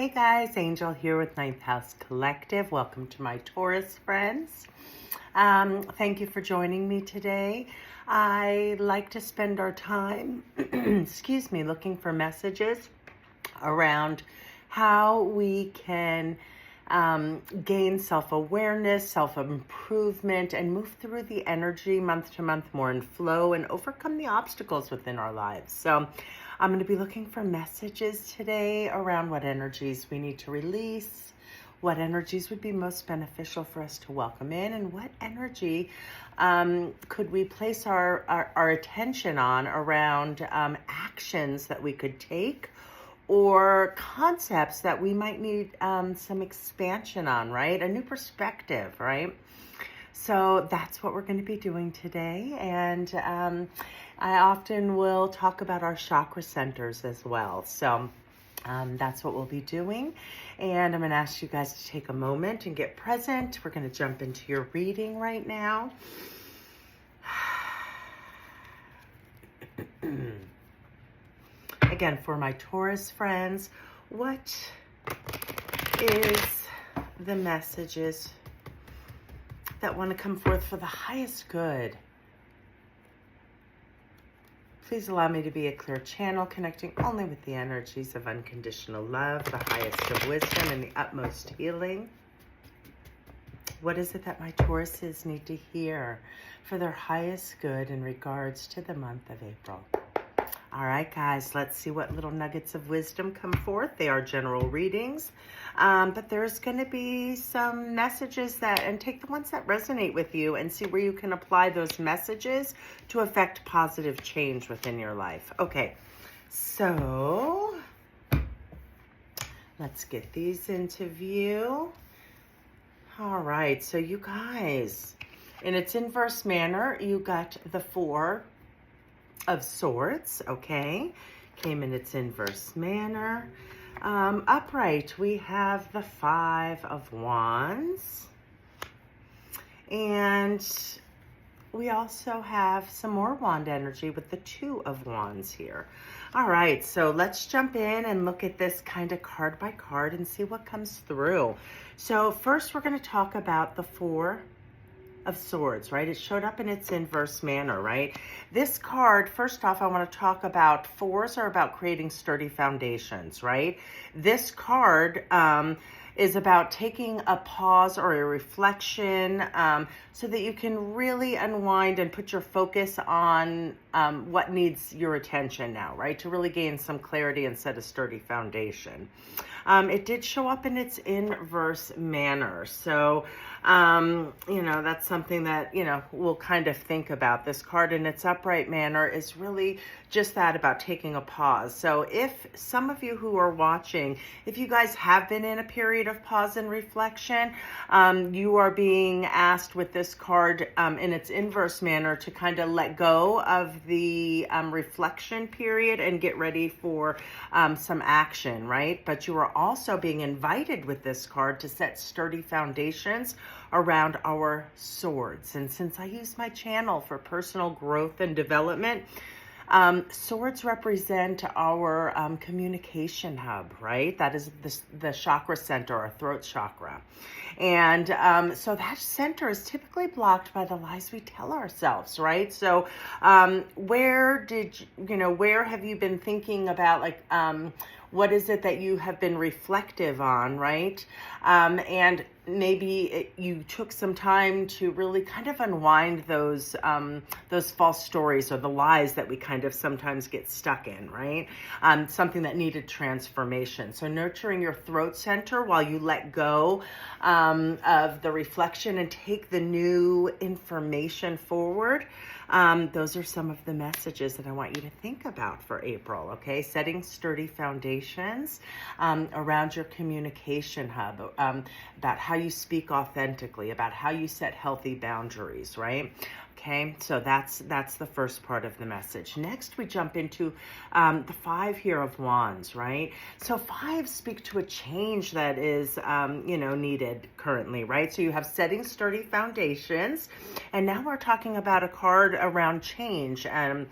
Hey guys, Angel here with Ninth House Collective. Welcome to my Taurus friends. Thank you for joining me today. I like to spend our time, looking for messages around how we can gain self-awareness, self-improvement, and move through the energy month to month more in flow and overcome the obstacles within our lives. So I'm going to be looking for messages today around what energies we need to release, what energies would be most beneficial for us to welcome in, and what energy could we place our attention on around actions that we could take or concepts that we might need some expansion on, right? A new perspective, right? So that's what we're going to be doing today. And I often will talk about our chakra centers as well. So that's what we'll be doing. And I'm going to ask you guys to take a moment and get present. We're going to jump into your reading right now. Again, for my Taurus friends, what is the messages that want to come forth for the highest good? Please allow me to be a clear channel, connecting only with the energies of unconditional love, the highest of wisdom, and the utmost healing. What is it that my Tauruses need to hear for their highest good in regards to the month of April? All right, guys, let's see what little nuggets of wisdom come forth. They are general readings, but there's going to be some messages and take the ones that resonate with you and see where you can apply those messages to affect positive change within your life. Okay, so let's get these into view. All right, so you guys, in its inverse manner, you got the Four of Swords, okay? Came in its inverse manner. Upright, we have the Five of Wands. And we also have some more wand energy with the Two of Wands here. All right, so let's jump in and look at this kind of card by card and see what comes through. So first we're going to talk about the Four of Swords, right? It showed up in its inverse manner, right? This card, first off, I want to talk about fours are about creating sturdy foundations, right? This card is about taking a pause or a reflection so that you can really unwind and put your focus on what needs your attention now, right? To really gain some clarity and set a sturdy foundation. It did show up in its inverse manner. So, that's something that, we'll kind of think about. This card in its upright manner is really just that, about taking a pause. So if some of you who are watching, if you guys have been in a period of pause and reflection, you are being asked with this card in its inverse manner to kind of let go of the reflection period and get ready for some action, right? But you are also being invited with this card to set sturdy foundations around our swords. And since I use my channel for personal growth and development, swords represent our communication hub, right? That is the chakra center, our throat chakra. And so that center is typically blocked by the lies we tell ourselves, right? So where have you been thinking about, what is it that you have been reflective on, right? And maybe you took some time to really kind of unwind those false stories or the lies that we kind of sometimes get stuck in, right? Something that needed transformation. So nurturing your throat center while you let go of the reflection and take the new information forward. Those are some of the messages that I want you to think about for April, okay? Setting sturdy foundations around your communication hub, about how you speak authentically, about how you set healthy boundaries, right? Okay, so that's the first part of the message. Next, we jump into the Five here of Wands, right? So fives speak to a change that is, needed currently, right? So you have setting sturdy foundations, and now we're talking about a card around change. And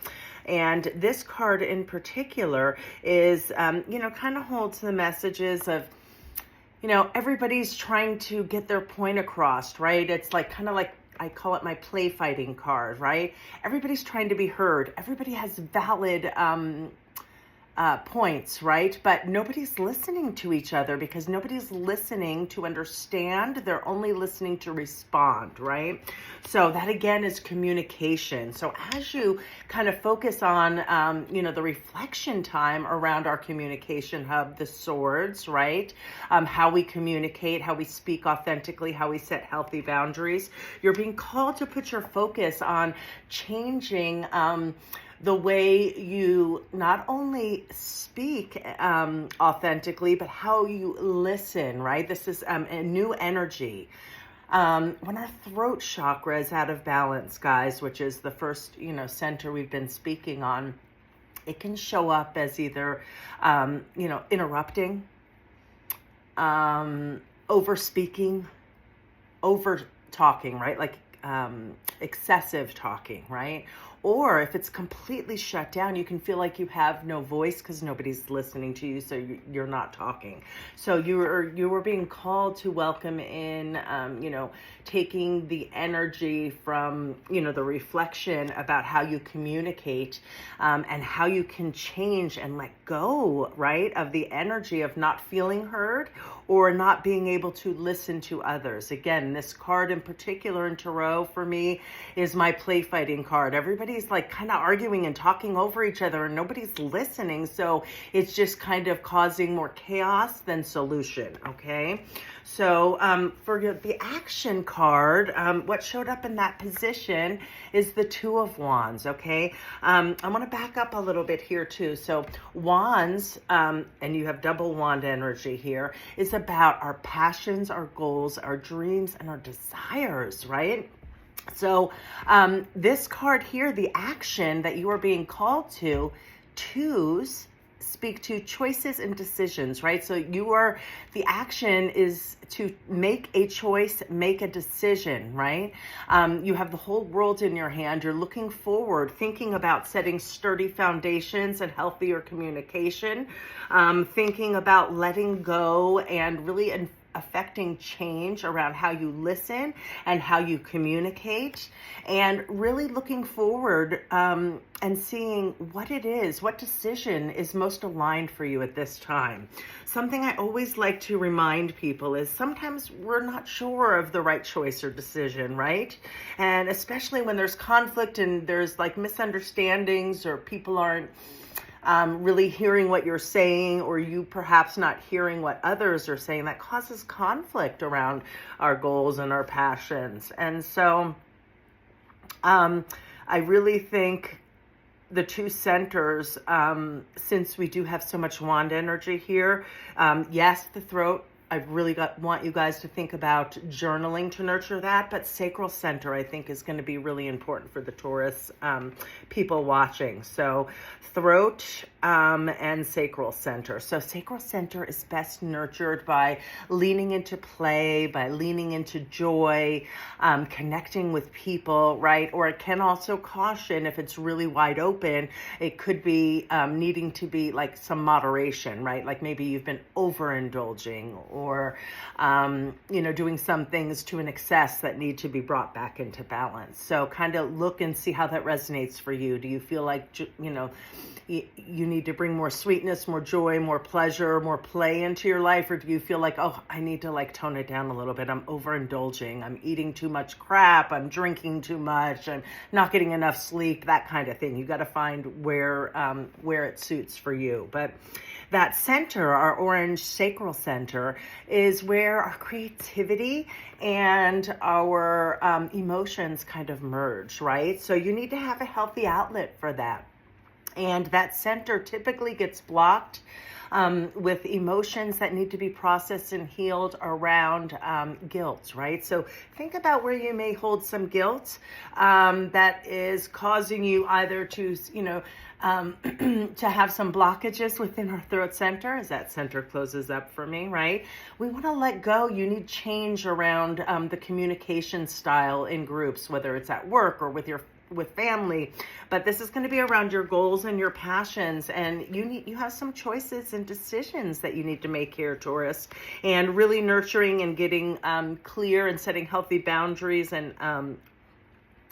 this card in particular is, kind of holds the messages of everybody's trying to get their point across, right? It's like kind of like I call it my play fighting card, right? Everybody's trying to be heard. Everybody has valid points, right? But nobody's listening to each other because nobody's listening to understand. They're only listening to respond, right? So that again is communication. So as you kind of focus on, the reflection time around our communication hub, the swords, right? How we communicate, how we speak authentically, how we set healthy boundaries. You're being called to put your focus on changing, the way you not only speak authentically, but how you listen, right? This is a new energy. When our throat chakra is out of balance, guys, which is the first, center we've been speaking on, it can show up as either, interrupting, over speaking, over talking, right? Like excessive talking, right? Or if it's completely shut down, you can feel like you have no voice because nobody's listening to you, so you're not talking. So you were being called to welcome in, taking the energy from, the reflection about how you communicate, and how you can change and let go, right, of the energy of not feeling heard or not being able to listen to others. Again, this card in particular in Tarot for me is my play fighting card. Everybody's like kind of arguing and talking over each other and nobody's listening. So it's just kind of causing more chaos than solution. Okay. So for the action card, what showed up in that position is the Two of Wands. Okay. I want to back up a little bit here too. So wands, and you have double wand energy here, is about our passions, our goals, our dreams, and our desires, right? So this card here, the action that you are being called to, twos speak to choices and decisions, right? So the action is to make a choice, make a decision, right? You have the whole world in your hand. You're looking forward, thinking about setting sturdy foundations and healthier communication, thinking about letting go and really affecting change around how you listen and how you communicate, and really looking forward and seeing what decision is most aligned for you at this time. Something I always like to remind people is sometimes we're not sure of the right choice or decision, right? And especially when there's conflict and there's like misunderstandings or people aren't really hearing what you're saying, or you perhaps not hearing what others are saying, that causes conflict around our goals and our passions. And so I really think the two centers, since we do have so much wand energy here, yes, the throat, I really want you guys to think about journaling to nurture that, but sacral center I think is going to be really important for the Taurus people watching. So throat and sacral center. So sacral center is best nurtured by leaning into play, by leaning into joy, connecting with people, right? Or it can also caution, if it's really wide open, it could be needing to be like some moderation, right? Like maybe you've been overindulging, or doing some things to an excess that need to be brought back into balance. So kind of look and see how that resonates for you. Do you feel like, you need to bring more sweetness, more joy, more pleasure, more play into your life? Or do you feel like, oh, I need to like tone it down a little bit. I'm overindulging. I'm eating too much crap. I'm drinking too much. I'm not getting enough sleep, that kind of thing. You got to find where it suits for you. But that center, our orange sacral center, is where our creativity and our emotions kind of merge, right? So you need to have a healthy outlet for that. And that center typically gets blocked with emotions that need to be processed and healed around guilt, right? So think about where you may hold some guilt that is causing you either to, to have some blockages within our throat center as that center closes up for me, right? We want to let go. You need change around the communication style in groups, whether it's at work or with your with family, but this is going to be around your goals and your passions, and you have some choices and decisions that you need to make here, Taurus, and really nurturing and getting clear and setting healthy boundaries, and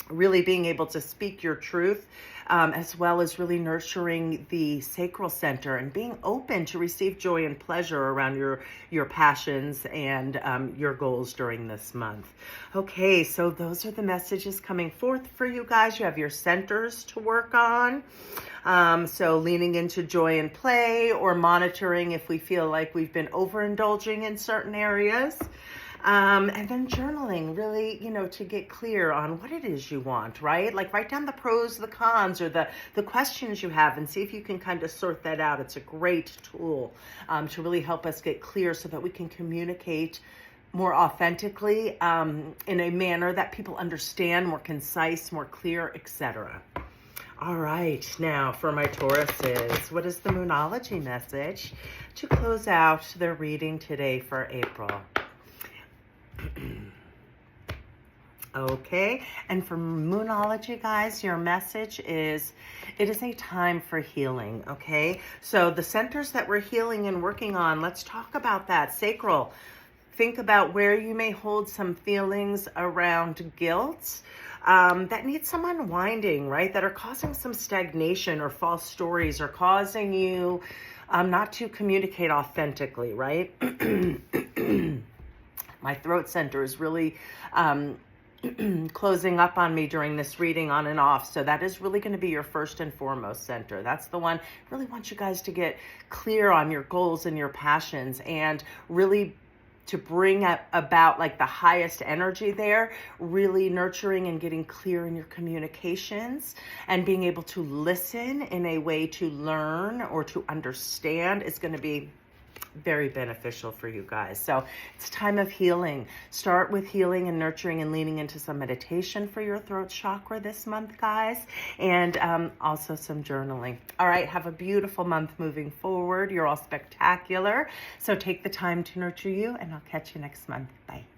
really being able to speak your truth, as well as really nurturing the sacral center and being open to receive joy and pleasure around your passions and your goals during this month. Okay, so those are the messages coming forth for you guys. You have your centers to work on. So leaning into joy and play, or monitoring if we feel like we've been overindulging in certain areas. And then journaling, really, to get clear on what it is you want, right? Like write down the pros, the cons, or the questions you have, and see if you can kind of sort that out. It's a great tool to really help us get clear so that we can communicate more authentically, in a manner that people understand, more concise, more clear, etc. All right, now for my Tauruses, what is the Moonology message to close out the reading today for April? Okay, and for Moonology, guys, your message is, it is a time for healing, okay? So the centers that we're healing and working on, let's talk about that. Sacral, think about where you may hold some feelings around guilt that need some unwinding, right? That are causing some stagnation or false stories, or causing you not to communicate authentically, right? My throat center is really closing up on me during this reading, on and off. So that is really going to be your first and foremost center. That's the one. Really want you guys to get clear on your goals and your passions, and really to bring about like the highest energy there, really nurturing and getting clear in your communications, and being able to listen in a way to learn or to understand is going to be very beneficial for you guys. So it's time of healing. Start with healing and nurturing and leaning into some meditation for your throat chakra this month, guys, and also some journaling. All right, have a beautiful month moving forward. You're all spectacular. So take the time to nurture you, and I'll catch you next month. Bye.